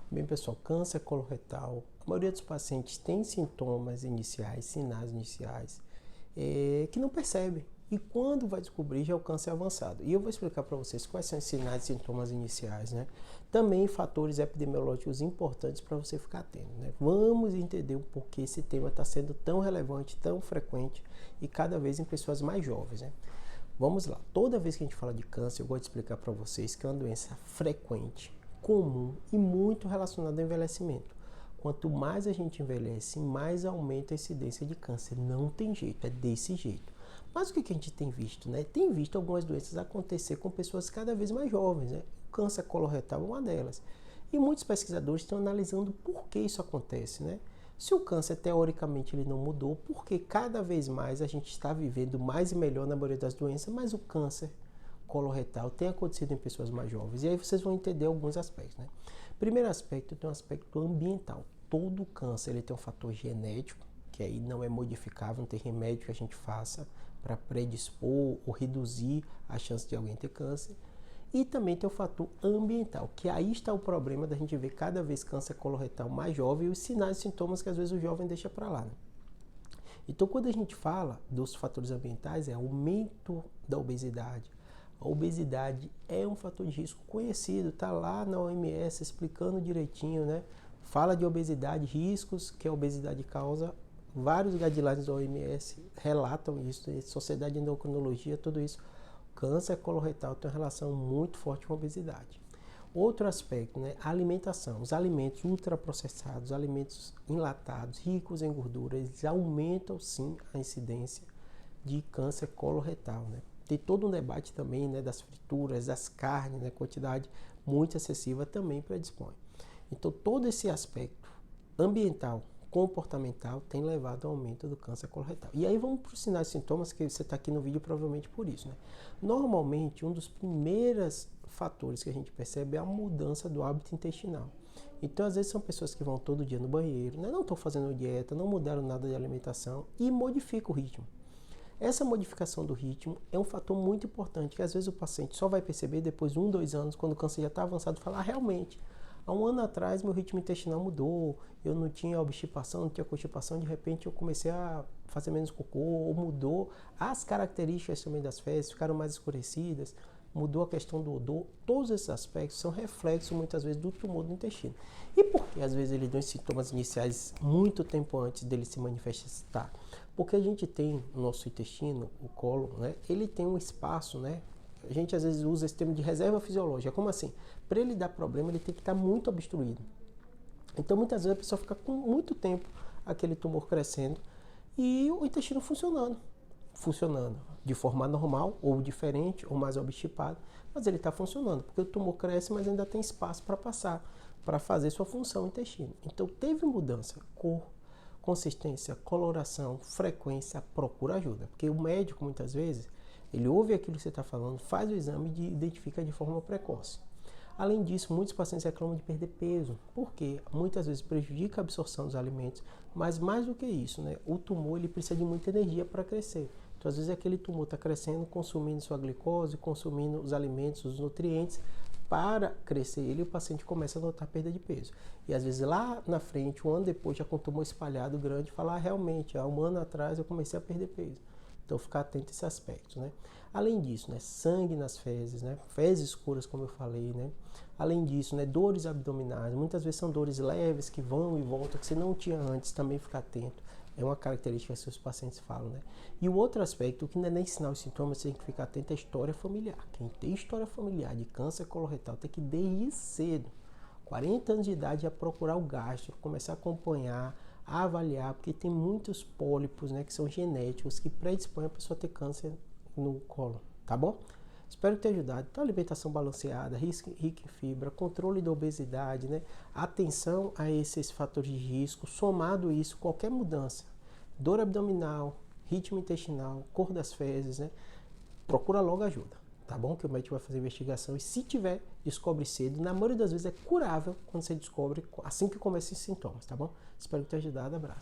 Bem, pessoal, câncer coloretal, a maioria dos pacientes tem sintomas iniciais, sinais iniciais, que não percebe. E quando vai descobrir, já é o câncer avançado. E eu vou explicar para vocês quais são os sinais e sintomas iniciais, né? Também fatores epidemiológicos importantes para você ficar atento, né? Vamos entender o porquê esse tema está sendo tão relevante, tão frequente e cada vez em pessoas mais jovens, né? Vamos lá. Toda vez que a gente fala de câncer, eu gosto de explicar para vocês que é uma doença frequente, comum e muito relacionada ao envelhecimento. Quanto mais a gente envelhece, mais aumenta a incidência de câncer. Não tem jeito, é desse jeito. Mas o que a gente tem visto, né? Tem visto algumas doenças acontecer com pessoas cada vez mais jovens, né? O câncer coloretal é uma delas. E muitos pesquisadores estão analisando por que isso acontece, né? Se o câncer, teoricamente, ele não mudou, porque cada vez mais a gente está vivendo mais e melhor na maioria das doenças, mas o câncer coloretal tem acontecido em pessoas mais jovens. E aí vocês vão entender alguns aspectos, né? Primeiro aspecto, tem um aspecto ambiental. Todo câncer ele tem um fator genético, que aí não é modificável, não tem remédio que a gente faça para predispor ou reduzir a chance de alguém ter câncer. E também tem o fator ambiental, que aí está o problema da gente ver cada vez câncer coloretal mais jovem e os sinais e sintomas que às vezes o jovem deixa para lá, né? Então, quando a gente fala dos fatores ambientais, é aumento da obesidade. A obesidade é um fator de risco conhecido, está lá na OMS explicando direitinho, né? Fala de obesidade, riscos que a obesidade causa. Vários guidelines da OMS relatam isso, Sociedade de Endocrinologia, tudo isso. Câncer coloretal tem uma relação muito forte com a obesidade. Outro aspecto, né, a alimentação. Os alimentos ultraprocessados, alimentos enlatados, ricos em gordura, eles aumentam sim a incidência de câncer coloretal, né? Tem todo um debate também, né, das frituras, das carnes, né, quantidade muito excessiva também predispõe. Então todo esse aspecto ambiental, comportamental tem levado ao aumento do câncer coloretal. E aí vamos para os sinais e sintomas, que você está aqui no vídeo provavelmente por isso, né? Normalmente, um dos primeiros fatores que a gente percebe é a mudança do hábito intestinal. Então, às vezes, são pessoas que vão todo dia no banheiro, né? Não estão fazendo dieta, não mudaram nada de alimentação e modificam o ritmo. Essa modificação do ritmo é um fator muito importante, que às vezes o paciente só vai perceber depois de 1, 2 anos, quando o câncer já está avançado, e falar, realmente, há 1 ano atrás meu ritmo intestinal mudou, eu não tinha obstipação, não tinha constipação, de repente eu comecei a fazer menos cocô, ou mudou as características também das fezes, ficaram mais escurecidas, mudou a questão do odor. Todos esses aspectos são reflexos muitas vezes do tumor do intestino. E por que às vezes ele dá os sintomas iniciais muito tempo antes dele se manifestar? Porque a gente tem no nosso intestino, o cólon, né? Ele tem um espaço, né? A gente às vezes usa esse termo de reserva fisiológica. Como assim? Para ele dar problema, ele tem que estar muito obstruído. Então, muitas vezes a pessoa fica com muito tempo aquele tumor crescendo e o intestino funcionando de forma normal ou diferente ou mais obstipado, mas ele está funcionando porque o tumor cresce, mas ainda tem espaço para passar, para fazer sua função no intestino. Então, teve mudança, cor, consistência, coloração, frequência, procura ajuda, porque o médico muitas vezes ele ouve aquilo que você está falando, faz o exame e identifica de forma precoce. Além disso, muitos pacientes reclamam de perder peso, porque muitas vezes prejudica a absorção dos alimentos, mas mais do que isso, né? O tumor ele precisa de muita energia para crescer. Então, às vezes, aquele tumor está crescendo, consumindo sua glicose, consumindo os alimentos, os nutrientes, para crescer ele, o paciente começa a notar perda de peso. E às vezes lá na frente, 1 ano depois, já com o tumor espalhado grande, falar realmente, há 1 ano atrás eu comecei a perder peso. Então, ficar atento a esse aspecto, né? Além disso, né, sangue nas fezes, né, fezes escuras, como eu falei, né? Além disso, né, dores abdominais, muitas vezes são dores leves que vão e voltam, que você não tinha antes, também ficar atento. É uma característica que os pacientes falam, né? E o outro aspecto, que não é nem sinal e sintoma, você tem que ficar atento, é a história familiar. Quem tem história familiar de câncer coloretal tem que desde cedo, 40 anos de idade, já procurar o gastro, começar a acompanhar, a avaliar, porque tem muitos pólipos, né, que são genéticos, que predispõem a pessoa a ter câncer no colo, tá bom? Espero ter ajudado. Então, alimentação balanceada, rica em fibra, controle da obesidade, né? Atenção a esses fatores de risco, somado isso, qualquer mudança, dor abdominal, ritmo intestinal, cor das fezes, né? Procura logo ajuda, tá bom? Que o médico vai fazer investigação e se tiver, descobre cedo. Na maioria das vezes é curável quando você descobre assim que começam esses sintomas, tá bom? Espero ter ajudado. Abraço.